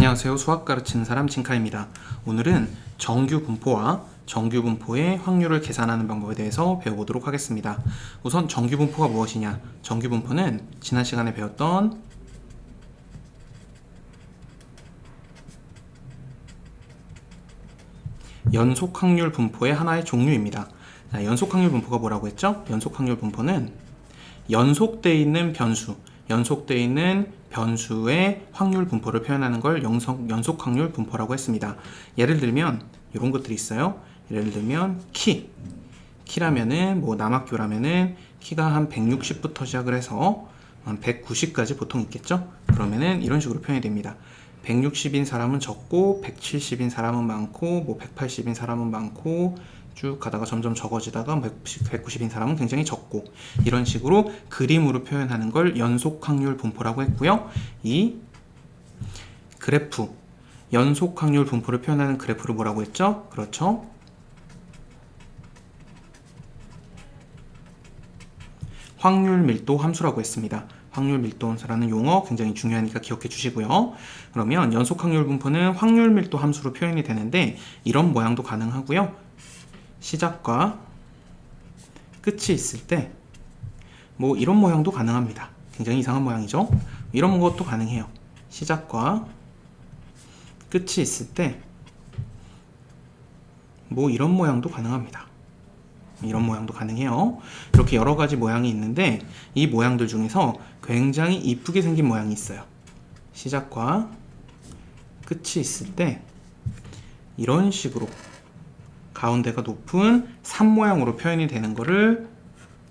안녕하세요. 수학 가르치는 사람 진카입니다. 오늘은 정규 분포와 정규 분포의 확률을 계산하는 방법에 대해서 배워보도록 하겠습니다. 우선 정규 분포가 무엇이냐? 정규 분포는 지난 시간에 배웠던 연속 확률 분포의 하나의 종류입니다. 자, 연속 확률 분포가 뭐라고 했죠? 연속 확률 분포는 연속되어 있는 변수의 확률 분포를 표현하는 걸 연속 확률 분포라고 했습니다. 예를 들면 이런 것들이 있어요. 예를 들면 키라면은 남학교라면은 키가 한 160부터 시작을 해서 한 190까지 보통 있겠죠. 그러면은 이런 식으로 표현이 됩니다. 160인 사람은 적고 170인 사람은 많고 180인 사람은 많고 쭉 가다가 점점 적어지다가 190인 사람은 굉장히 적고, 이런 식으로 그림으로 표현하는 걸 연속 확률 분포라고 했고요. 이 그래프, 연속 확률 분포를 표현하는 그래프를 뭐라고 했죠? 그렇죠. 확률 밀도 함수라고 했습니다. 확률 밀도 함수라는 용어 굉장히 중요하니까 기억해 주시고요. 그러면 연속 확률 분포는 확률 밀도 함수로 표현이 되는데 이런 모양도 가능하고요. 시작과 끝이 있을 때 이런 모양도 가능합니다. 굉장히 이상한 모양이죠. 이런 것도 가능해요. 시작과 끝이 있을 때 이런 모양도 가능합니다. 이런 모양도 가능해요. 이렇게 여러 가지 모양이 있는데 이 모양들 중에서 굉장히 이쁘게 생긴 모양이 있어요. 시작과 끝이 있을 때 이런 식으로 가운데가 높은 산 모양으로 표현이 되는 거를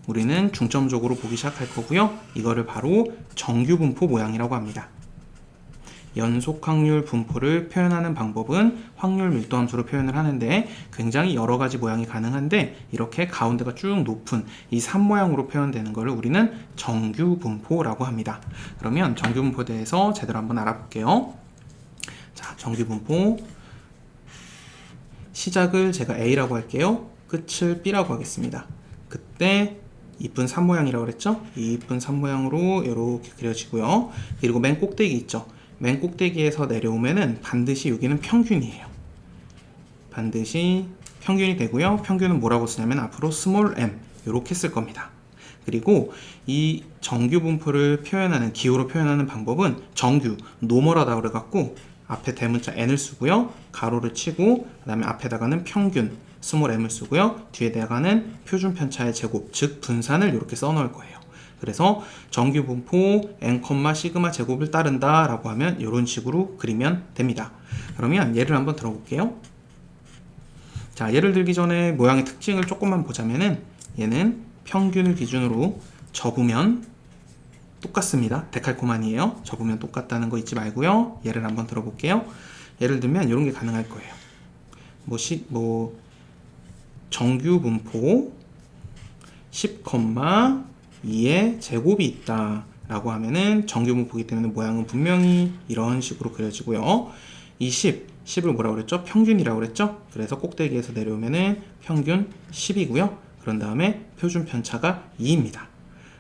우리는 중점적으로 보기 시작할 거고요. 이거를 바로 정규 분포 모양이라고 합니다. 연속 확률 분포를 표현하는 방법은 확률 밀도 함수로 표현을 하는데 굉장히 여러 가지 모양이 가능한데 이렇게 가운데가 쭉 높은 이 산 모양으로 표현되는 것을 우리는 정규 분포라고 합니다. 그러면 정규 분포에 대해서 제대로 한번 알아볼게요. 자, 정규 분포. 시작을 제가 A라고 할게요. 끝을 B라고 하겠습니다. 그때 이쁜 산 모양이라고 그랬죠? 이 이쁜 산 모양으로 이렇게 그려지고요. 그리고 맨 꼭대기 있죠? 맨 꼭대기에서 내려오면은 반드시 여기는 평균이에요. 반드시 평균이 되고요. 평균은 뭐라고 쓰냐면 앞으로 스몰 m 이렇게 쓸 겁니다. 그리고 이 정규 분포를 표현하는, 기호로 표현하는 방법은 정규, 노멀하다 그래갖고 앞에 대문자 n을 쓰고요. 가로를 치고 그 다음에 앞에다가는 평균, 스몰 m을 쓰고요. 뒤에다가는 표준 편차의 제곱, 즉 분산을 이렇게 써놓을 거예요. 그래서 정규 분포 n, 시그마 제곱을 따른다 라고 하면 이런 식으로 그리면 됩니다. 그러면 예를 한번 들어볼게요. 자, 예를 들기 전에 모양의 특징을 조금만 보자면은 얘는 평균을 기준으로 접으면 똑같습니다. 데칼코마니에요. 접으면 똑같다는 거 잊지 말고요. 예를 한번 들어볼게요. 예를 들면 이런 게 가능할 거예요. 정규 분포 10,2의 제곱이 있다 라고 하면은 정규 분포이기 때문에 모양은 분명히 이런 식으로 그려지고요. 이 10을 뭐라고 그랬죠? 평균이라고 그랬죠? 그래서 꼭대기에서 내려오면은 평균 10이고요. 그런 다음에 표준 편차가 2입니다.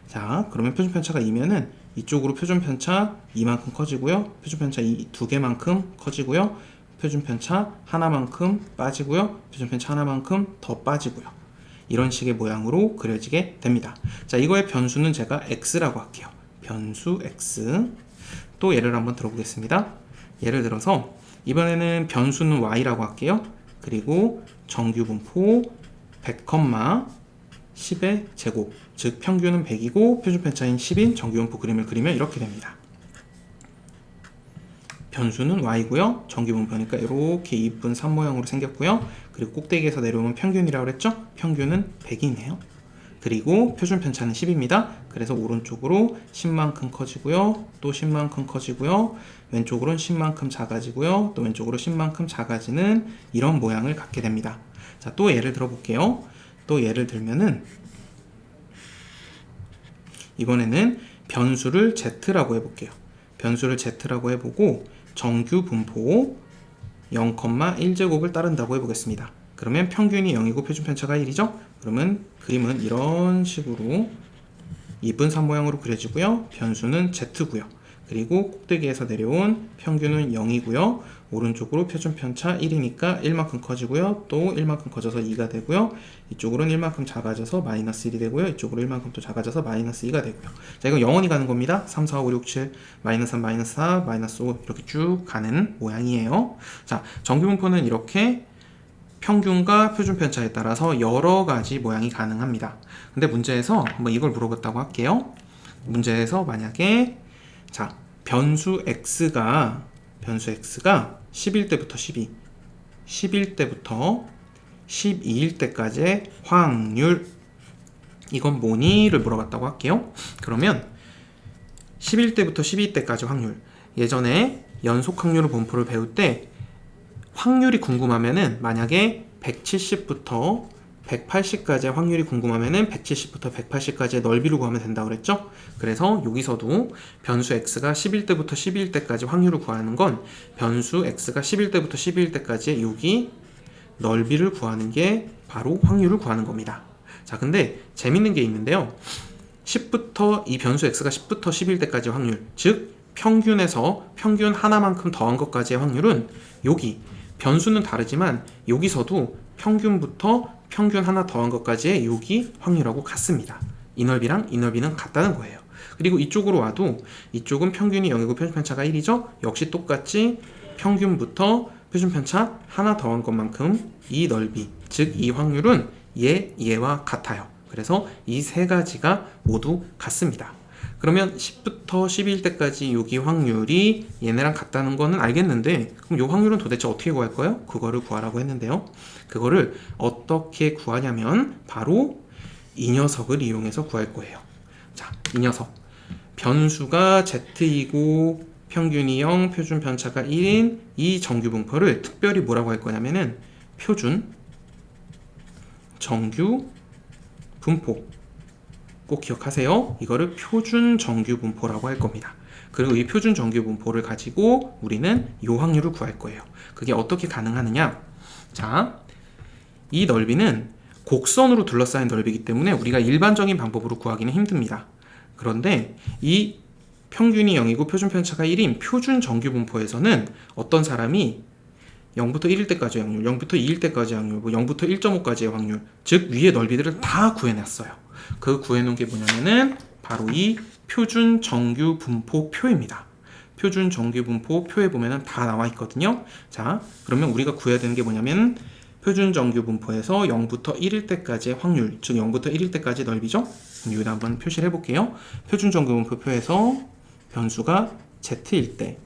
자, 그러면 표준 편차가 2면은 이쪽으로 표준 편차 2만큼 커지고요. 표준 편차 2개만큼 커지고요. 표준 편차 하나만큼 빠지고요. 표준 편차 하나만큼 더 빠지고요. 이런 식의 모양으로 그려지게 됩니다. 자, 이거의 변수는 제가 x라고 할게요. 변수 x. 또 예를 한번 들어보겠습니다. 예를 들어서 이번에는 변수는 y라고 할게요. 그리고 정규 분포 100,10의 제곱, 즉 평균은 100이고 표준 편차인 10인 정규 분포 그림을 그리면 이렇게 됩니다. 변수는 y고요. 정규 분포니까 이렇게 이쁜 산 모양으로 생겼고요. 그리고 꼭대기에서 내려오면 평균이라고 그랬죠? 평균은 100이네요. 그리고 표준 편차는 10입니다. 그래서 오른쪽으로 10만큼 커지고요. 또 10만큼 커지고요. 왼쪽으로는 10만큼 작아지고요. 또 왼쪽으로 10만큼 작아지는 이런 모양을 갖게 됩니다. 자, 또 예를 들어볼게요. 또 예를 들면은 이번에는 변수를 z라고 해볼게요. 변수를 z라고 해보고 정규 분포 0,1제곱을 따른다고 해보겠습니다. 그러면 평균이 0이고 표준 편차가 1이죠? 그러면 그림은 이런 식으로 이쁜 산 모양으로 그려지고요. 변수는 z고요. 그리고 꼭대기에서 내려온 평균은 0이고요. 오른쪽으로 표준 편차 1이니까 1만큼 커지고요. 또 1만큼 커져서 2가 되고요. 이쪽으로는 1만큼 작아져서 마이너스 1이 되고요. 이쪽으로 1만큼 또 작아져서 마이너스 2가 되고요. 자, 이거 영원히 가는 겁니다. 3, 4, 5, 6, 7, 마이너스 3, 마이너스 4, 마이너스 5 이렇게 쭉 가는 모양이에요. 자, 정규분포는 이렇게 평균과 표준 편차에 따라서 여러 가지 모양이 가능합니다. 근데 문제에서 한번 이걸 물어봤다고 할게요. 문제에서 만약에 자, 변수 x가 11대부터 11대부터 12일 때까지의 확률 이건 뭐니?를 물어봤다고 할게요. 그러면 11대부터 12대까지 확률 예전에 연속 확률 분포를 배울 때 확률이 궁금하면은 만약에 170부터 180까지의 확률이 궁금하면은 170부터 180까지의 넓이를 구하면 된다고 그랬죠? 그래서 여기서도 변수 x가 11대부터 12일때까지 확률을 구하는 건 변수 x가 11대부터 12일때까지의 여기 넓이를 구하는 게 바로 확률을 구하는 겁니다. 자, 근데 재밌는 게 있는데요. 이 변수 x가 10부터 12일때까지 확률, 즉 평균에서 평균 하나만큼 더한 것까지의 확률은 여기 변수는 다르지만 여기서도 평균부터 평균 하나 더한 것까지의 여기 확률하고 같습니다. 이 넓이랑 이 넓이는 같다는 거예요. 그리고 이쪽으로 와도 이쪽은 평균이 0이고 표준 편차가 1이죠. 역시 똑같이 평균부터 표준 편차 하나 더한 것만큼 이 넓이, 즉 이 확률은 얘와 같아요. 그래서 이 세 가지가 모두 같습니다. 그러면 10부터 12일 때까지 여기 확률이 얘네랑 같다는 거는 알겠는데 그럼 이 확률은 도대체 어떻게 구할 거예요? 그거를 구하라고 했는데요. 그거를 어떻게 구하냐면 바로 이 녀석을 이용해서 구할 거예요. 자, 이 녀석. 변수가 z이고 평균이 0, 표준 편차가 1인 이 정규 분포를 특별히 뭐라고 할 거냐면은 표준 정규 분포. 꼭 기억하세요. 이거를 표준 정규 분포라고 할 겁니다. 그리고 이 표준 정규 분포를 가지고 우리는 이 확률을 구할 거예요. 그게 어떻게 가능하느냐? 자, 이 넓이는 곡선으로 둘러싸인 넓이기 때문에 우리가 일반적인 방법으로 구하기는 힘듭니다. 그런데 이 평균이 0이고 표준 편차가 1인 표준 정규 분포에서는 어떤 사람이 0부터 1일 때까지의 확률, 0부터 2일 때까지의 확률, 0부터 1.5까지의 확률, 즉 위의 넓이들을 다 구해냈어요. 그 구해놓은 게 뭐냐면은 바로 이 표준 정규 분포 표입니다. 표준 정규 분포 표에 보면은 다 나와 있거든요. 자, 그러면 우리가 구해야 되는 게 뭐냐면 표준 정규 분포에서 0부터 1일 때까지의 확률, 즉 0부터 1일 때까지 넓이죠. 여기다 한번 표시를 해볼게요. 표준 정규 분포 표에서 변수가 z일 때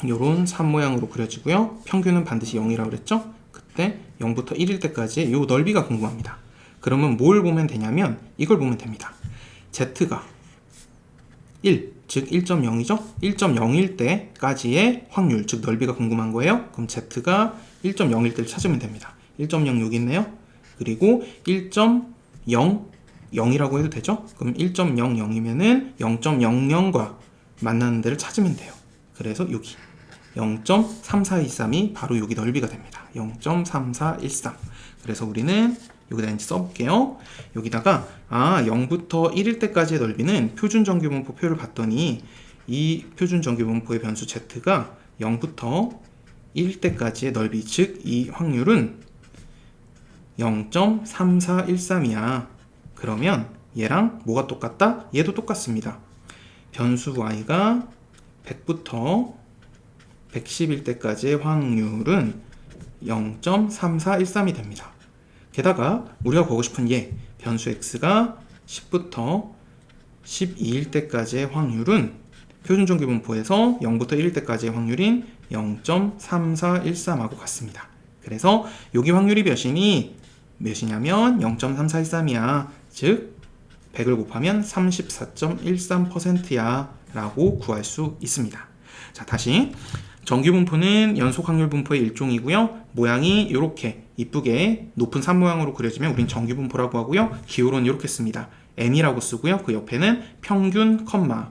요런 산 모양으로 그려지고요. 평균은 반드시 0이라고 그랬죠? 그때 0부터 1일 때까지의 요 넓이가 궁금합니다. 그러면 뭘 보면 되냐면 이걸 보면 됩니다. z가 1, 즉 1.0이죠? 1.0일 때까지의 확률, 즉 넓이가 궁금한 거예요. 그럼 z가 1.0일 때를 찾으면 됩니다. 1.0 여기 있네요. 그리고 1.0 0이라고 해도 되죠? 그럼 1.00이면은 0.00과 만나는 데를 찾으면 돼요. 그래서 여기 0.3413이 바로 여기 넓이가 됩니다. 0.3413. 그래서 우리는 여기다 이제 써볼게요. 여기다가 0부터 1일 때까지의 넓이는 표준 정규 분포 표를 봤더니 이 표준 정규 분포의 변수 z가 0부터 1일 때까지의 넓이, 즉 이 확률은 0.3413이야. 그러면 얘랑 뭐가 똑같다? 얘도 똑같습니다. 변수 y가 100부터 110일 때까지의 확률은 0.3413이 됩니다. 게다가 우리가 보고 싶은 얘 변수 x가 10부터 12일 때까지의 확률은 표준 정규 분포에서 0부터 1일 때까지의 확률인 0.3413하고 같습니다. 그래서 여기 확률이 몇이냐면 0.3413이야. 즉 100을 곱하면 34.13%야 라고 구할 수 있습니다. 자, 다시 정규 분포는 연속 확률 분포의 일종이고요. 모양이 이렇게 이쁘게 높은 산 모양으로 그려지면 우린 정규 분포라고 하고요. 기호로는 이렇게 씁니다. n이라고 쓰고요. 그 옆에는 평균,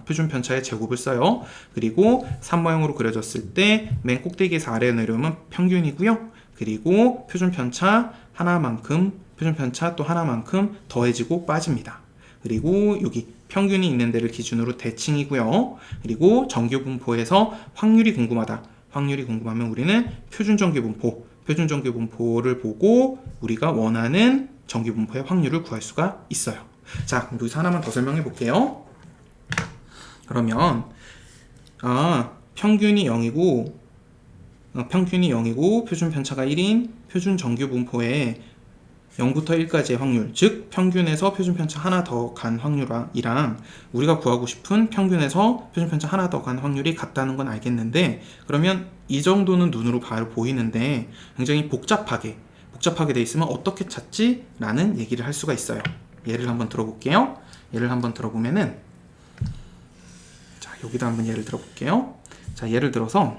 표준 편차의 제곱을 써요. 그리고 산 모양으로 그려졌을 때 맨 꼭대기에서 아래로 내려오면 평균이고요. 그리고 표준 편차 하나만큼, 표준 편차 또 하나만큼 더해지고 빠집니다. 그리고 여기 평균이 있는 데를 기준으로 대칭이고요. 그리고 정규분포에서 확률이 궁금하다. 확률이 궁금하면 우리는 표준정규분포를 보고 우리가 원하는 정규분포의 확률을 구할 수가 있어요. 자, 그럼 여기서 하나만 더 설명해 볼게요. 그러면 평균이 0이고 표준 편차가 1인 표준 정규분포의 0부터 1까지의 확률, 즉 평균에서 표준 편차 하나 더 간 확률이랑 우리가 구하고 싶은 평균에서 표준 편차 하나 더 간 확률이 같다는 건 알겠는데, 그러면 이 정도는 눈으로 바로 보이는데 굉장히 복잡하게 돼 있으면 어떻게 찾지? 라는 얘기를 할 수가 있어요. 예를 한번 들어볼게요. 예를 한번 들어보면은, 자, 여기다 한번 예를 들어볼게요. 자, 예를 들어서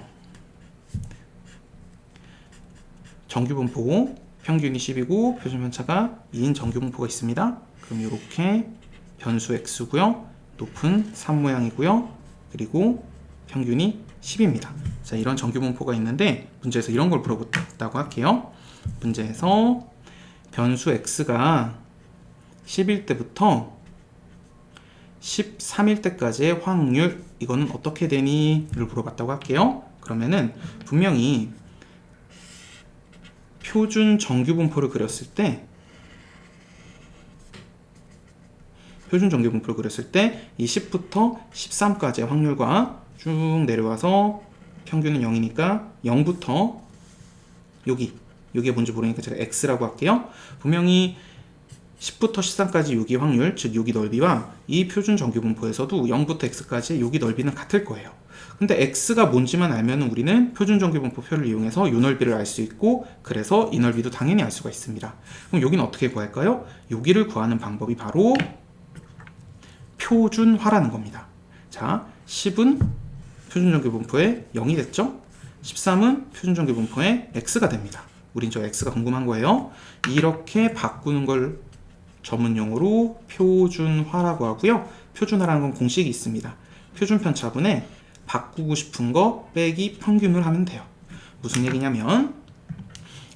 정규분포 평균이 10이고 표준 편차가 2인 정규분포가 있습니다. 그럼 이렇게 변수 x고요. 높은 산 모양이고요. 그리고 평균이 10입니다. 자, 이런 정규분포가 있는데 문제에서 이런 걸 물어봤다고 할게요. 문제에서 변수 x가 10일 때부터 13일 때까지의 확률, 이거는 어떻게 되니? 를 물어봤다고 할게요. 그러면은 분명히 표준 정규분포를 그렸을 때 이 10부터 13까지의 확률과 쭉 내려와서 평균은 0이니까 0부터 여기에 뭔지 모르니까 제가 x라고 할게요. 분명히 10부터 13까지 여기 확률, 즉 여기 넓이와 이 표준 정규분포에서도 0부터 x까지 여기 넓이는 같을 거예요. 근데 x가 뭔지만 알면 우리는 표준 정규분포표를 이용해서 이 넓이를 알 수 있고, 그래서 이 넓이도 당연히 알 수가 있습니다. 그럼 여기는 어떻게 구할까요? 여기를 구하는 방법이 바로 표준화라는 겁니다. 자, 10은 표준 정규분포에 0이 됐죠? 13은 표준 정규분포에 x가 됩니다. 우린 저 x가 궁금한 거예요. 이렇게 바꾸는 걸 전문용어로 표준화라고 하고요. 표준화라는 건 공식이 있습니다. 표준 편차분에 바꾸고 싶은 거 빼기 평균을 하면 돼요. 무슨 얘기냐면,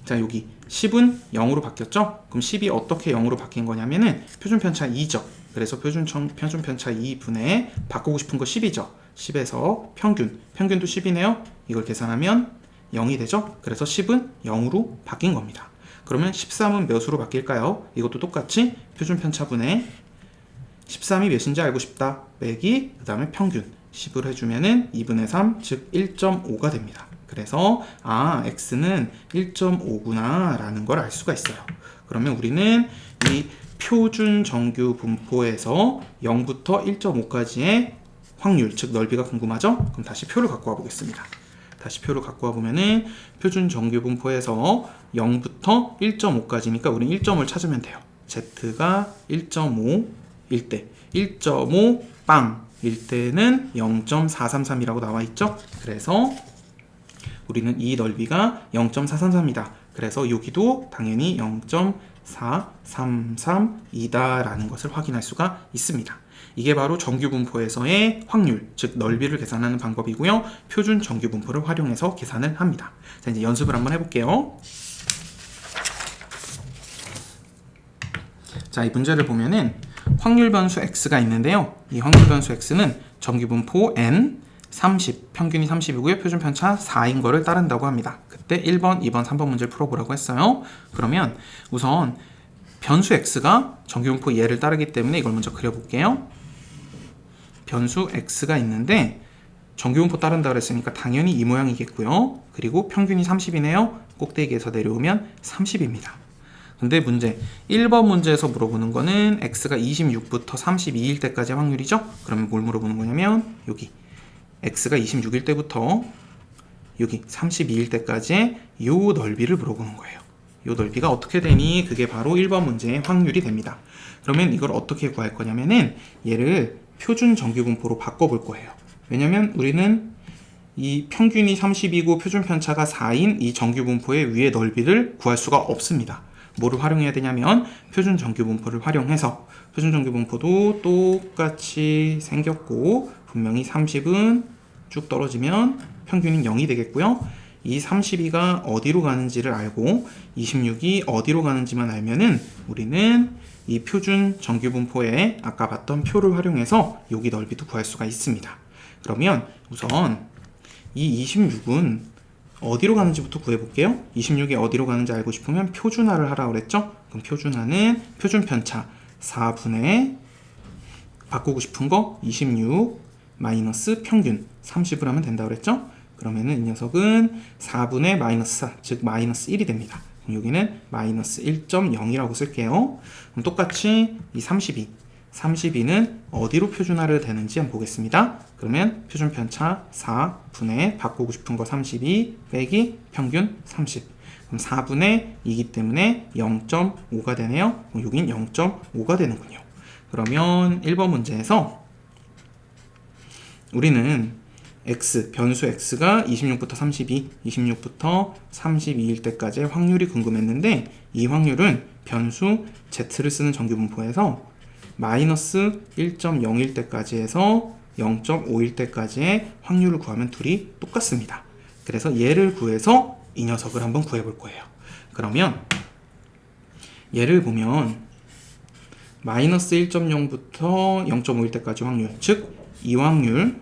자, 여기 10은 0으로 바뀌었죠? 그럼 10이 어떻게 0으로 바뀐 거냐면은 표준 편차 2죠. 그래서 표준 편차 2분에 바꾸고 싶은 거 10이죠. 10에서 평균도 10이네요. 이걸 계산하면 0이 되죠? 그래서 10은 0으로 바뀐 겁니다. 그러면 13은 몇으로 바뀔까요? 이것도 똑같이 표준 편차분에 13이 몇인지 알고 싶다. 빼기 그 다음에 평균 10을 해주면은 2분의 3, 즉 1.5가 됩니다. 그래서 x는 1.5구나 라는 걸 알 수가 있어요. 그러면 우리는 이 표준 정규 분포에서 0부터 1.5까지의 확률, 즉 넓이가 궁금하죠? 그럼 다시 표를 갖고 와 보겠습니다. 다시 표를 갖고 와 보면은 표준 정규 분포에서 0부터 1.5까지니까 우리는 1점을 찾으면 돼요. z가 1.5일 때 1.5 빵일 때는 0.433이라고 나와 있죠? 그래서 우리는 이 넓이가 0.433이다. 그래서 여기도 당연히 0.433이다 라는 것을 확인할 수가 있습니다. 이게 바로 정규분포에서의 확률, 즉 넓이를 계산하는 방법이고요. 표준 정규분포를 활용해서 계산을 합니다. 자, 이제 연습을 한번 해볼게요. 자, 이 문제를 보면은 확률 변수 x가 있는데요. 이 확률 변수 x는 정규분포 n, 30, 평균이 30이고요. 표준 편차 4인 거를 따른다고 합니다. 그때 1번, 2번, 3번 문제를 풀어보라고 했어요. 그러면 우선 변수 x가 정규분포 얘를 따르기 때문에 이걸 먼저 그려볼게요. 변수 x가 있는데 정규분포 따른다 그랬으니까 당연히 이 모양이겠고요. 그리고 평균이 30이네요. 꼭대기에서 내려오면 30입니다. 근데 문제 1번 문제에서 물어보는 거는 x가 26부터 32일 때까지의 확률이죠. 그러면 뭘 물어보는 거냐면 여기 x가 26일 때부터 여기 32일 때까지의 이 넓이를 물어보는 거예요. 이 넓이가 어떻게 되니? 그게 바로 1번 문제의 확률이 됩니다. 그러면 이걸 어떻게 구할 거냐면은 얘를 표준 정규분포로 바꿔볼 거예요. 왜냐면 우리는 이 평균이 30이고 표준 편차가 4인 이 정규분포의 위의 넓이를 구할 수가 없습니다. 뭐를 활용해야 되냐면 표준 정규분포를 활용해서, 표준 정규분포도 똑같이 생겼고 분명히 30은 쭉 떨어지면 평균이 0이 되겠고요. 이 32가 어디로 가는지를 알고 26이 어디로 가는지만 알면은 우리는 이 표준 정규분포에 아까 봤던 표를 활용해서 여기 넓이도 구할 수가 있습니다. 그러면 우선 이 26은 어디로 가는지부터 구해볼게요. 26이 어디로 가는지 알고 싶으면 표준화를 하라고 그랬죠? 그럼 표준화는 표준 편차 4분의 바꾸고 싶은 거 26 마이너스 평균 30을 하면 된다고 그랬죠? 그러면은 이 녀석은 4분의 마이너스 4, 즉 마이너스 1이 됩니다. 그럼 여기는 마이너스 1.0이라고 쓸게요. 그럼 똑같이 이 32는 어디로 표준화를 되는지 한번 보겠습니다. 그러면 표준 편차 4분의 바꾸고 싶은 거 32 빼기 평균 30. 그럼 4분의 2이기 때문에 0.5가 되네요. 그럼 여긴 0.5가 되는군요. 그러면 1번 문제에서 우리는 x, 변수 x가 26부터 32, 26부터 32일 때까지의 확률이 궁금했는데 이 확률은 변수 z를 쓰는 정규분포에서 마이너스 1.0일 때까지 해서 0.5일 때까지의 확률을 구하면 둘이 똑같습니다. 그래서 얘를 구해서 이 녀석을 한번 구해볼 거예요. 그러면 얘를 보면 마이너스 1.0부터 0.5일 때까지 확률, 즉 이 확률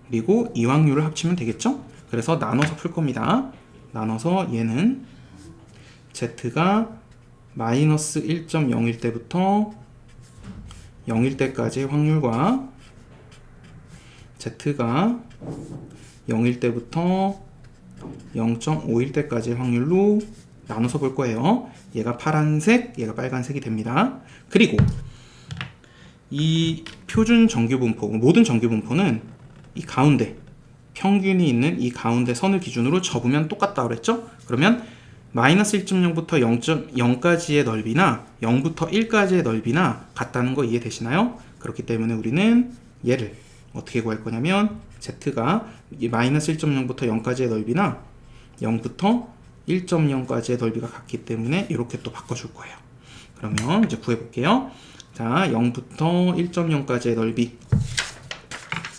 그리고 이 확률을 합치면 되겠죠? 그래서 나눠서 풀 겁니다. 나눠서 얘는 z가 마이너스 1.0일 때부터 0일 때까지의 확률과 z가 0일 때부터 0.5일 때까지의 확률로 나눠서 볼 거예요. 얘가 파란색, 얘가 빨간색이 됩니다. 그리고 이 표준 정규분포, 모든 정규분포는 이 가운데 평균이 있는 이 가운데 선을 기준으로 접으면 똑같다고 그랬죠? 그러면 마이너스 1.0부터 0.0까지의 넓이나 0부터 1까지의 넓이나 같다는 거 이해되시나요? 그렇기 때문에 우리는 얘를 어떻게 구할 거냐면 z가 마이너스 1.0부터 0까지의 넓이나 0부터 1.0까지의 넓이가 같기 때문에 이렇게 또 바꿔줄 거예요. 그러면 이제 구해볼게요. 자, 0부터 1.0까지의 넓이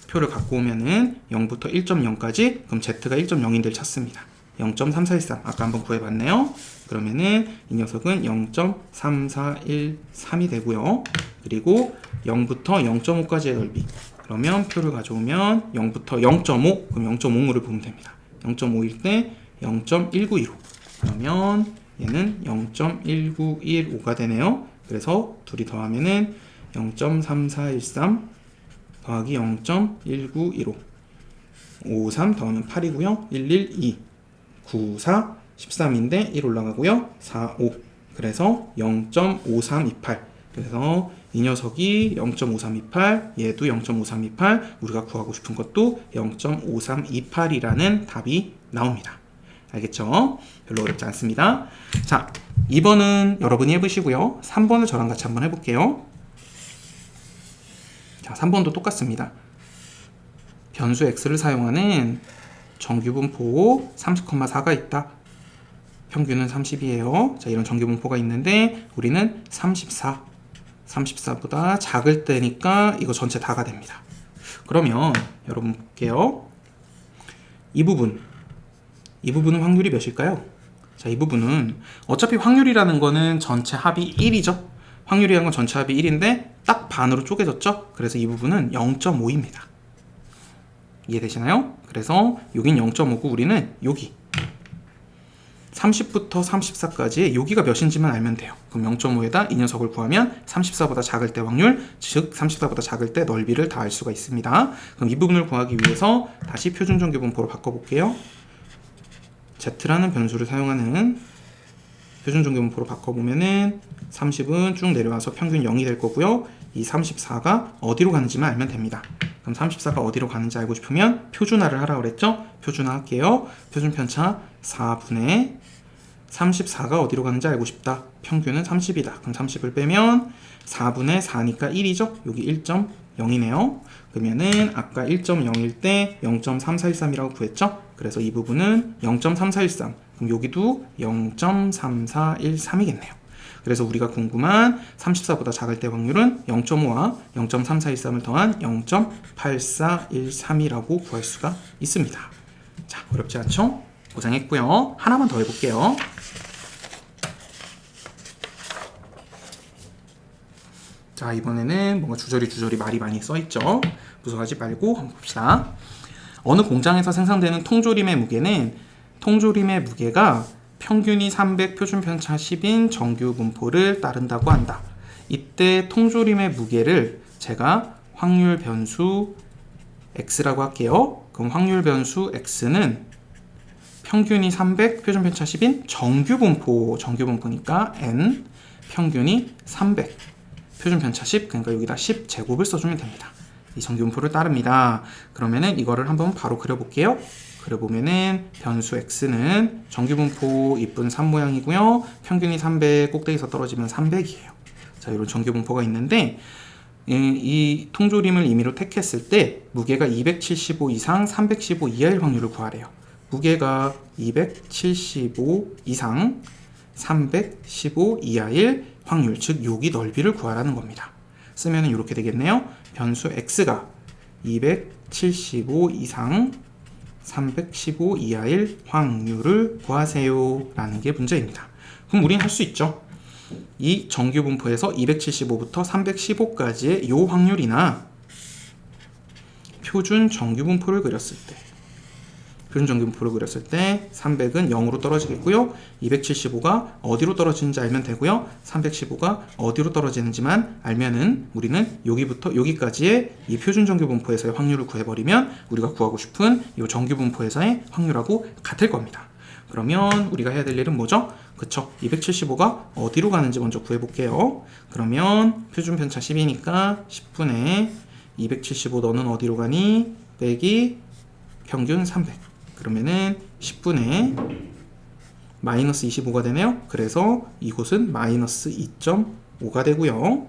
표를 갖고 오면은 0부터 1.0까지 그럼 z가 1.0인데를 찾습니다. 0.3413 아까 한번 구해봤네요. 그러면은 이 녀석은 0.3413이 되고요. 그리고 0부터 0.5까지의 넓이 그러면 표를 가져오면 0부터 0.5 그럼 0.5를 보면 됩니다. 0.5일 때 0.1915 그러면 얘는 0.1915가 되네요. 그래서 둘이 더하면은 0.3413 더하기 0.1915 53 더하면 8이고요. 112 94 13인데 1 올라가고요. 45 그래서 0.5328 그래서 이 녀석이 0.5328 얘도 0.5328 우리가 구하고 싶은 것도 0.5328이라는 답이 나옵니다. 알겠죠? 별로 어렵지 않습니다. 자, 2번은 여러분이 해보시고요. 3번을 저랑 같이 한번 해볼게요. 자, 3번도 똑같습니다. 변수 x를 사용하는 정규분포 30,4가 있다. 평균은 30이에요. 자, 이런 정규분포가 있는데 우리는 34보다 작을 때니까 이거 전체 다가 됩니다. 그러면 여러분 볼게요. 이 부분은 확률이 몇일까요? 자, 이 부분은 어차피 확률이라는 거는 전체 합이 1이죠. 확률이라는 건 전체 합이 1인데 딱 반으로 쪼개졌죠. 그래서 이 부분은 0.5입니다. 이해되시나요? 그래서 여긴 0.5고 우리는 여기 30부터 34까지 여기가 몇인지만 알면 돼요. 그럼 0.5에다 이 녀석을 구하면 34보다 작을 때 확률, 즉 34보다 작을 때 넓이를 다 알 수가 있습니다. 그럼 이 부분을 구하기 위해서 다시 표준정규분포로 바꿔볼게요. z라는 변수를 사용하는 표준정규분포로 바꿔보면은 30은 쭉 내려와서 평균 0이 될 거고요. 이 34가 어디로 가는지만 알면 됩니다. 그럼 34가 어디로 가는지 알고 싶으면 표준화를 하라고 그랬죠? 표준화 할게요. 표준 편차 4분의 34가 어디로 가는지 알고 싶다. 평균은 30이다. 그럼 30을 빼면 4분의 4니까 1이죠? 여기 1.0이네요. 그러면은 아까 1.0일 때 0.3413이라고 구했죠? 그래서 이 부분은 0.3413. 그럼 여기도 0.3413이겠네요. 그래서 우리가 궁금한 34보다 작을 때 확률은 0.5와 0.3413을 더한 0.8413이라고 구할 수가 있습니다. 자, 어렵지 않죠? 고생했고요. 하나만 더 해볼게요. 자, 이번에는 뭔가 주저리 말이 많이 써있죠? 무서워하지 말고 한번 봅시다. 어느 공장에서 생산되는 통조림의 무게가 평균이 300, 표준 편차 10인 정규 분포를 따른다고 한다. 이때 통조림의 무게를 제가 확률 변수 x라고 할게요. 그럼 확률 변수 x는 평균이 300, 표준 편차 10인 정규 분포니까 n, 평균이 300, 표준 편차 10, 그러니까 여기다 10 제곱을 써주면 됩니다. 이 정규 분포를 따릅니다. 그러면은 이거를 한번 바로 그려볼게요. 그려보면은 변수 x는 정규 분포 이쁜 3 모양이고요. 평균이 300, 꼭대기에서 떨어지면 300이에요. 자, 이런 정규 분포가 있는데 이 통조림을 임의로 택했을 때 무게가 275 이상 315 이하일 확률을 구하래요. 무게가 275 이상 315 이하일 확률, 즉 여기 넓이를 구하라는 겁니다. 쓰면 이렇게 되겠네요. 변수 x가 275 이상 315 이하일 확률을 구하세요 라는 게 문제입니다. 그럼 우리는 할 수 있죠. 이 정규 분포에서 275부터 315까지의 이 확률이나 표준 정규 분포를 그렸을 때 300은 0으로 떨어지겠고요. 275가 어디로 떨어지는지 알면 되고요. 315가 어디로 떨어지는지만 알면은 우리는 여기부터 여기까지의 이 표준 정규 분포에서의 확률을 구해버리면 우리가 구하고 싶은 이 정규 분포에서의 확률하고 같을 겁니다. 그러면 우리가 해야 될 일은 뭐죠? 그쵸? 275가 어디로 가는지 먼저 구해볼게요. 그러면 표준 편차 10이니까 10분의 275 너는 어디로 가니? 빼기 평균 300. 그러면은 10분의 마이너스 25가 되네요. 그래서 이곳은 마이너스 2.5가 되고요.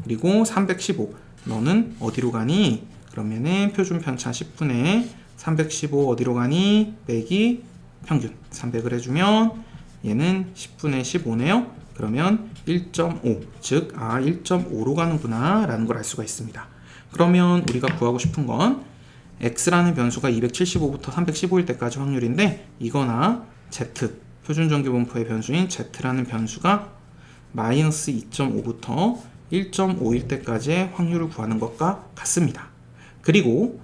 그리고 315 너는 어디로 가니? 그러면은 표준 편차 10분의 315 어디로 가니? 빼기 평균 300을 해주면 얘는 10분의 15네요. 그러면 1.5 즉 1.5로 가는구나 라는 걸 알 수가 있습니다. 그러면 우리가 구하고 싶은 건 x라는 변수가 275부터 315일 때까지 확률인데 이거나 z, 표준 정규 분포의 변수인 z라는 변수가 마이너스 2.5부터 1.5일 때까지의 확률을 구하는 것과 같습니다. 그리고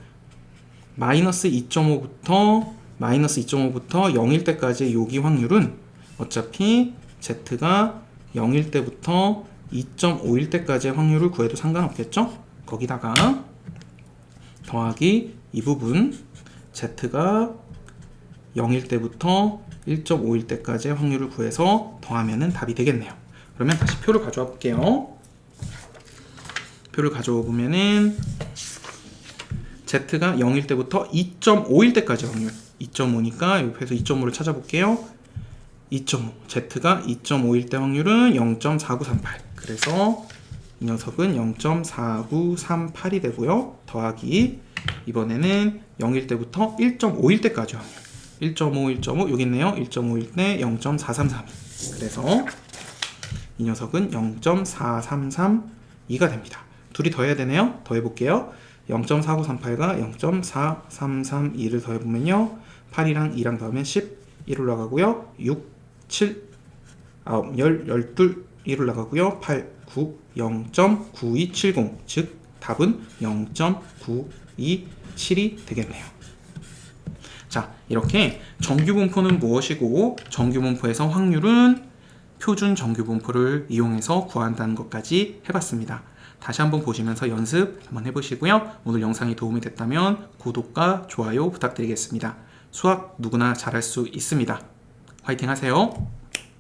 마이너스 2.5부터 0일 때까지의 요기 확률은 어차피 z가 0일 때부터 2.5일 때까지의 확률을 구해도 상관없겠죠? 거기다가 더하기 이 부분 z가 0일 때부터 1.5일 때까지의 확률을 구해서 더하면 답이 되겠네요. 그러면 다시 표를 가져와 볼게요. 표를 가져와 보면은 z가 0일 때부터 2.5일 때까지 확률 2.5니까 옆에서 2.5를 찾아볼게요. 2.5 z가 2.5일 때 확률은 0.4938 그래서 이 녀석은 0.4938이 되고요. 더하기 이번에는 0일 때부터 1.5일 때까지 확률 1.5 여기 있네요. 1.5일 때 0.4332 그래서 이 녀석은 0.4332가 됩니다. 둘이 더해야 되네요. 더해볼게요. 0.4938과 0.4332를 더해보면요 8이랑 2랑 더하면 10 1 올라가고요 6, 7, 9, 10, 12 1 올라가고요 8, 9, 0.9270 즉 답은 0.927이 되겠네요. 자, 이렇게 정규 분포는 무엇이고 정규 분포에서 확률은 표준 정규 분포를 이용해서 구한다는 것까지 해봤습니다. 다시 한번 보시면서 연습 한번 해보시고요. 오늘 영상이 도움이 됐다면 구독과 좋아요 부탁드리겠습니다. 수학 누구나 잘할 수 있습니다. 화이팅 하세요.